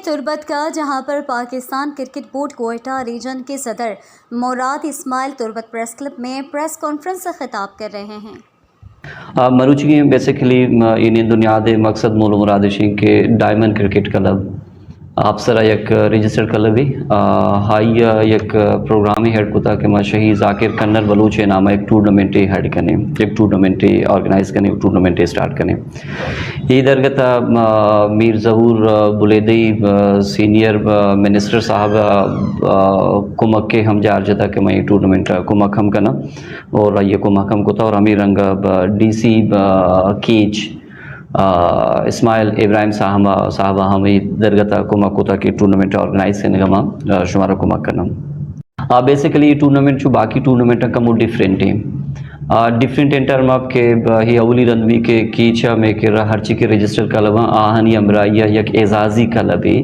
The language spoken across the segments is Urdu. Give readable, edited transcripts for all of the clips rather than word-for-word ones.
تربت کا، جہاں پر Pakistan cricket board Quetta region کے صدر مراد اسماعیل تربت پریس کلب میں پریس کانفرنس سے خطاب کر رہے ہیں۔ مروچی بیسیکلی انہیں دنیا دے مقصد مول مراد شنگ کے ڈائمنڈ کرکٹ کلب آپ سرا یک رجسٹرڈ کلب بھی ہائی یک پروگرامی ہیڈ کو تاکہ ما شہید ذاکر کنر بلوچ نامہ ایک ٹورنامنٹ ہیڈ کرنے، ایک ٹورنامنٹ آرگنائز کرنے، ایک ٹورنامنٹ اسٹارٹ کرنے۔ یہ درگتا میر ظہور بلیدی سینئر منسٹر صاحب کمک کے ہم جار جتا کہ میں یہ ٹورنامنٹ کمک ہم کرنا اور یہ کمک ہم کو تھا، اور ہمیں رنگ ڈی سی کیچ اسماعیل ابراہیم صاحبہ ہمیں درگتا کمک کو تھا کہ ٹورنامنٹ آرگنائز کرنے کا شمارا کمک کرنا۔ بیسیکلی یہ ٹورنامنٹ جو باقی ٹورنامنٹ کا وہ ڈیفرنٹ ہیں، ڈیفرنٹ ان ٹرم آف کہ ہی اولی رندوی کے کیچا میں کہ ہر چی کے رجسٹر کلب آہنی امرائیہ یک اعزازی کلب ہے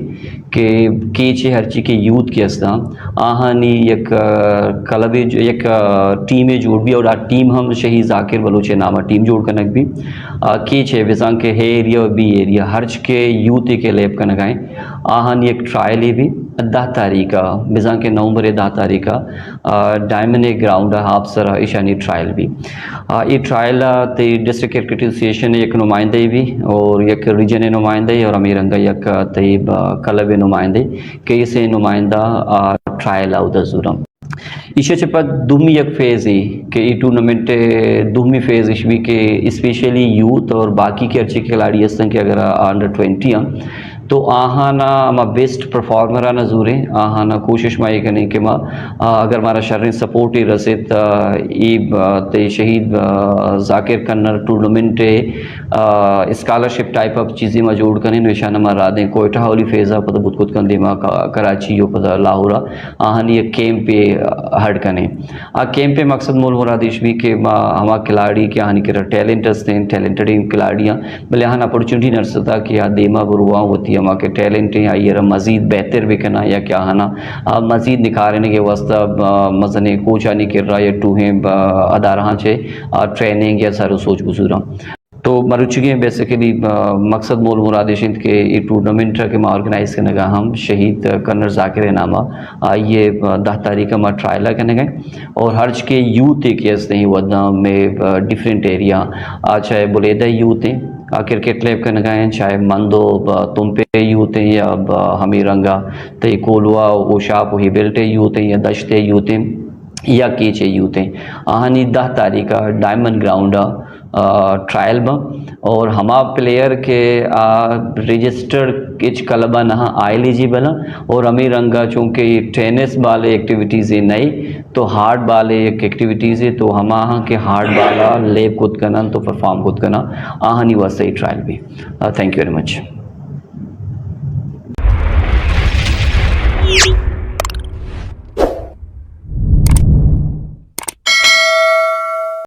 کہ کیچے ہر چی کے یوتھ کے اسنا آہنی یک کلب یک ٹیم جوڑ بھی، اور ٹیم ہم شہید ذاکر بلوچ نامہ ٹیم جوڑ کنک بھی کیچے بزان کے ہے ایریا اور بی ایریا ہر چی کے یوتھ کے لیب کنک آئیں آہنی ایک ٹرائل بھی 10 تاریخہ بزان کے نومبر 10 تاریخہ ڈائمنڈ گراؤنڈ ہاف سرا ایشانی ٹرائل بھی یہ ٹرائل تے ڈسٹرکٹ کرکٹ ایسوسیشن ایک نمائندے بھی اور یک ریجن نمائندے اور امیرنگا یک طیب کلب نمائندے کہ اسے نمائندہ ٹرائل آؤ دزورم اسے چپت دومی یک فیز ہے کہ یہ ٹورنامنٹ دومی فیز اس بھی کہ اسپیشلی یوتھ اور باقی کے اچھے کھلاڑی ہستن کہ اگر انڈر 20 ہیں تو آہانا ما بیسٹ پرفارمرانا زوریں آہانا کوشش مائی کرنے کہ ما اگر مارا شرین سپورٹ ہی رسید تے شہید ذاکر کنر ٹورنامنٹ اسکالرشپ ٹائپ اپ چیزیں ما جوڑ کرنے نشانہ ما را دیں کوئٹہ ہولی فیضا پتہ بود کت کن دیما کراچی یو پتہ لاہورا آہانی ایک کیمپ پہ ہڈ کرنے کیمپ پہ مقصد مول مرادش بھی کہ ما ہما کھلاڑی کے آہانی کرا ٹیلنٹس دیں ٹیلنٹڈ کھلاڑیاں بلے آہانا اپورچونٹی نرستا کہ دیما بروا ہوتی ہما کے ٹیلنٹ ہیں یا مزید بہتر بکنا یا کیا ہنا مزید نکھارنے کے واسطہ مزنے کوچا نہیں کر رہا یا ٹوہیں ادارہاں چھے ٹریننگ یا سارو سوچ گزورا تو مروچگی ہیں بیسیکلی مقصد مول مرادشند کے یہ ٹورنامنٹ کے ما آرگنائز کرنے گا ہم شہید کنر ذاکر نامہ یہ 10 تاریخ ما ٹرائلہ کرنے گئے اور ہرچ کے یوتھ ایک یس نہیں ودہ میں ڈیفرنٹ ایریا چاہے بلیدہ یوتھ ہیں کرکٹ لیب کرنے گئے چاہے مندو تم پہ یوتھ ہیں یا ہمیں رنگا تے کولوا اوشاپ وہی بیلٹے یوتھ ہیں یا دشتے یوتھ ہیں یا کیچے یوتھ ہیں آہنی 10 تاریخہ ڈائمنڈ گراؤنڈ ٹرائل با اور ہما پلیئر کے رجسٹرڈ کچھ کلبہ نہا ایلیجیبل اور ہمیں رنگا چونکہ ٹینس بالے ایکٹیویٹیز نئی تو ہارڈ بالے ایک ایکٹیویٹیز ہے تو ہما کے ہارڈ بالا لیب کود کرنا تو پرفارم کود کرنا آہنی واسطے ٹرائل بھی تھینک یو ویری مچ۔